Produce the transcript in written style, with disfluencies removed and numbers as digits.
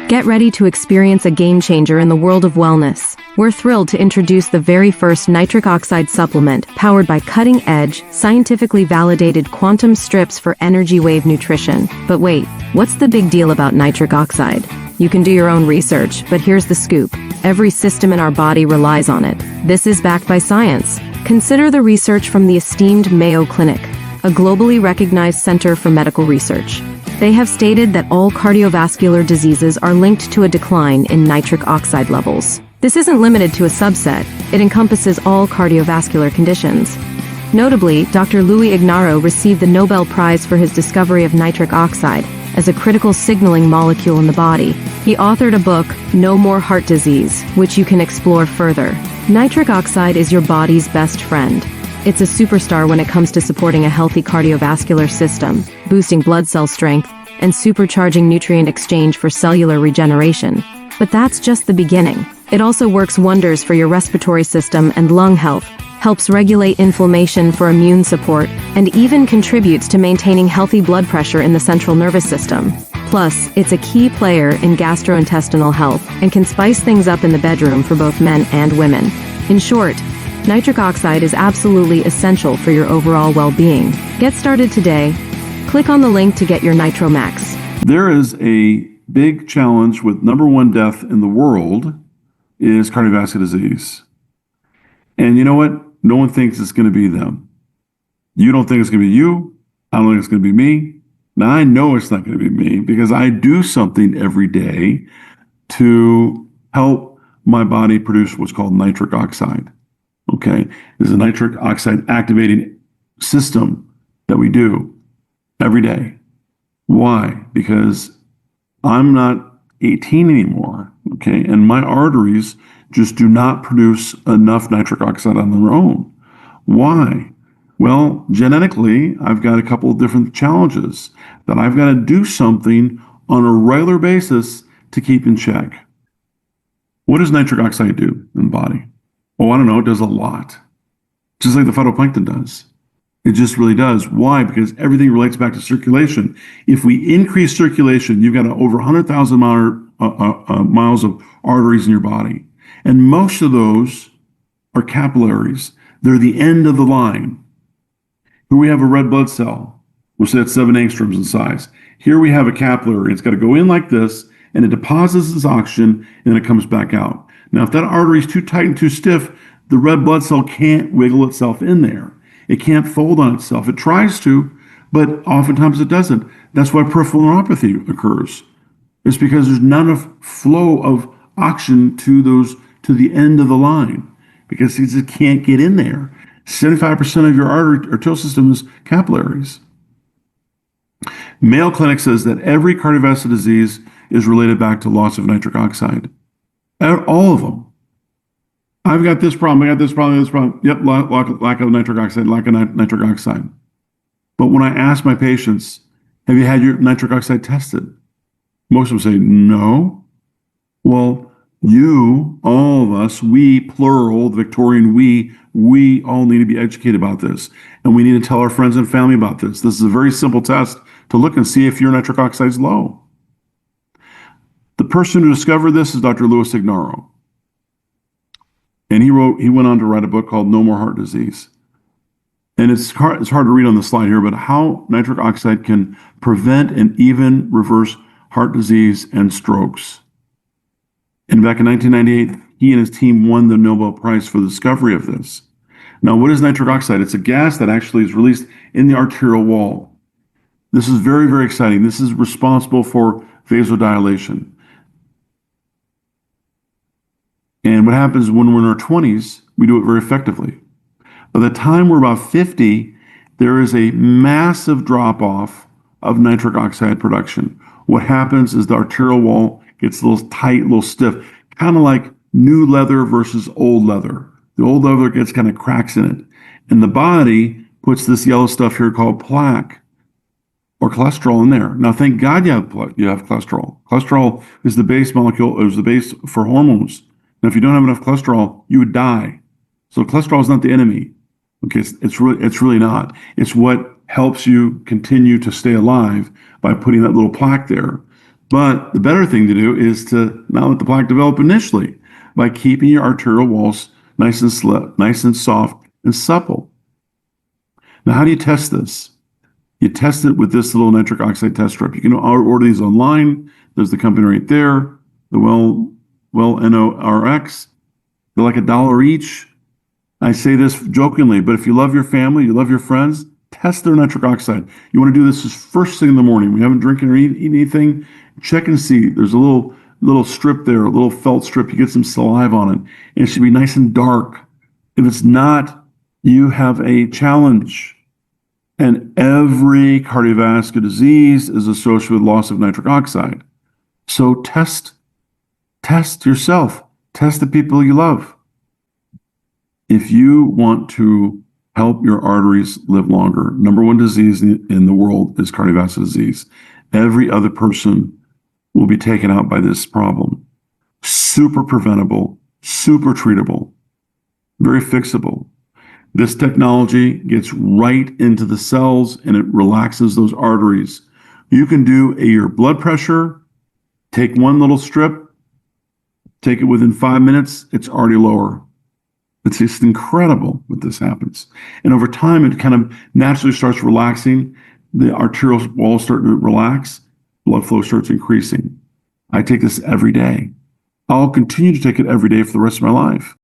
Get ready to experience a game changer in the world of wellness. We're thrilled to introduce the very first nitric oxide supplement powered by cutting-edge, scientifically validated quantum strips for energy wave nutrition. But wait, what's the big deal about nitric oxide? You can do your own research, but here's the scoop. Every system in our body relies on it. This is backed by science. Consider the research from the esteemed Mayo Clinic, a globally recognized center for medical research. They have stated that all cardiovascular diseases are linked to a decline in nitric oxide levels. This isn't limited to a subset, it encompasses all cardiovascular conditions. Notably, Dr. Louis Ignarro received the Nobel Prize for his discovery of nitric oxide as a critical signaling molecule in the body. He authored a book, No More Heart Disease, which you can explore further. Nitric oxide is your body's best friend. It's a superstar when it comes to supporting a healthy cardiovascular system, boosting blood cell strength, and supercharging nutrient exchange for cellular regeneration. But that's just the beginning. It also works wonders for your respiratory system and lung health, helps regulate inflammation for immune support, and even contributes to maintaining healthy blood pressure in the central nervous system. Plus, it's a key player in gastrointestinal health and can spice things up in the bedroom for both men and women. In short, nitric oxide is absolutely essential for your overall well-being. Get started today. Click on the link to get your Nitro Max. There is a big challenge with number one death in the world is cardiovascular disease. And you know what? No one thinks it's going to be them. You don't think it's going to be you. I don't think it's going to be me. Now, I know it's not going to be me because I do something every day to help my body produce what's called nitric oxide. Okay, there's a nitric oxide activating system that we do every day. Why? Because I'm not 18 anymore, okay, and my arteries just do not produce enough nitric oxide on their own. Why? Well, genetically, I've got a couple of different challenges that I've got to do something on a regular basis to keep in check. What does nitric oxide do in the body? Oh, I don't know, it does a lot. Just like the phytoplankton does. It just really does. Why? Because everything relates back to circulation. If we increase circulation, you've got over 100,000 miles of arteries in your body. And most of those are capillaries. They're the end of the line. Here we have a red blood cell. We'll say it's 7 angstroms in size. Here we have a capillary. It's got to go in like this, and it deposits its oxygen, and then it comes back out. Now, if that artery is too tight and too stiff, the red blood cell can't wiggle itself in there. It can't fold on itself. It tries to, but oftentimes it doesn't. That's why peripheral neuropathy occurs. It's because there's not enough flow of oxygen to the end of the line because it just can't get in there. 75% of your arterial system is capillaries. Mayo Clinic says that every cardiovascular disease is related back to loss of nitric oxide. All of them. I've got this problem, I got this problem, this problem. Yep, lack of nitric oxide, lack of nitric oxide. But when I ask my patients, have you had your nitric oxide tested? Most of them say, no. Well, you, all of us, we, plural, the Victorian we all need to be educated about this. And we need to tell our friends and family about this. This is a very simple test to look and see if your nitric oxide is low. The person who discovered this is Dr. Louis Ignarro. And he went on to write a book called No More Heart Disease. And it's hard to read on the slide here, but how nitric oxide can prevent and even reverse heart disease and strokes. And back in 1998, he and his team won the Nobel Prize for the discovery of this. Now, what is nitric oxide? It's a gas that actually is released in the arterial wall. This is very, very exciting. This is responsible for vasodilation. And what happens when we're in our 20s, we do it very effectively. By the time we're about 50, there is a massive drop-off of nitric oxide production. What happens is the arterial wall gets a little tight, a little stiff, kind of like new leather versus old leather. The old leather gets kind of cracks in it. And the body puts this yellow stuff here called plaque or cholesterol in there. Now, thank God you have cholesterol. Cholesterol is the base molecule, is the base for hormones. Now, if you don't have enough cholesterol, you would die. So cholesterol is not the enemy. Okay, it's really not. It's what helps you continue to stay alive by putting that little plaque there. But the better thing to do is to not let the plaque develop initially by keeping your arterial walls nice and soft and supple. Now, how do you test this? You test it with this little nitric oxide test strip. You can order these online. There's the company right there, the Well NORX. They're like $1 each. I say this jokingly, but if you love your family, you love your friends, test their nitric oxide. You want to do this first thing in the morning. We haven't drinking or eaten anything. Check and see. There's a little strip there, a little felt strip. You get some saliva on it, and it should be nice and dark. If it's not, you have a challenge. And every cardiovascular disease is associated with loss of nitric oxide. So test yourself. Test the people you love. If you want to help your arteries live longer, number one disease in the world is cardiovascular disease. Every other person will be taken out by this problem. Super preventable, super treatable, very fixable. This technology gets right into the cells and it relaxes those arteries. You can do your blood pressure, take one little strip, take it within 5 minutes, it's already lower. It's just incredible what this happens. And over time, it kind of naturally starts relaxing. The arterial walls start to relax, blood flow starts increasing. I take this every day. I'll continue to take it every day for the rest of my life.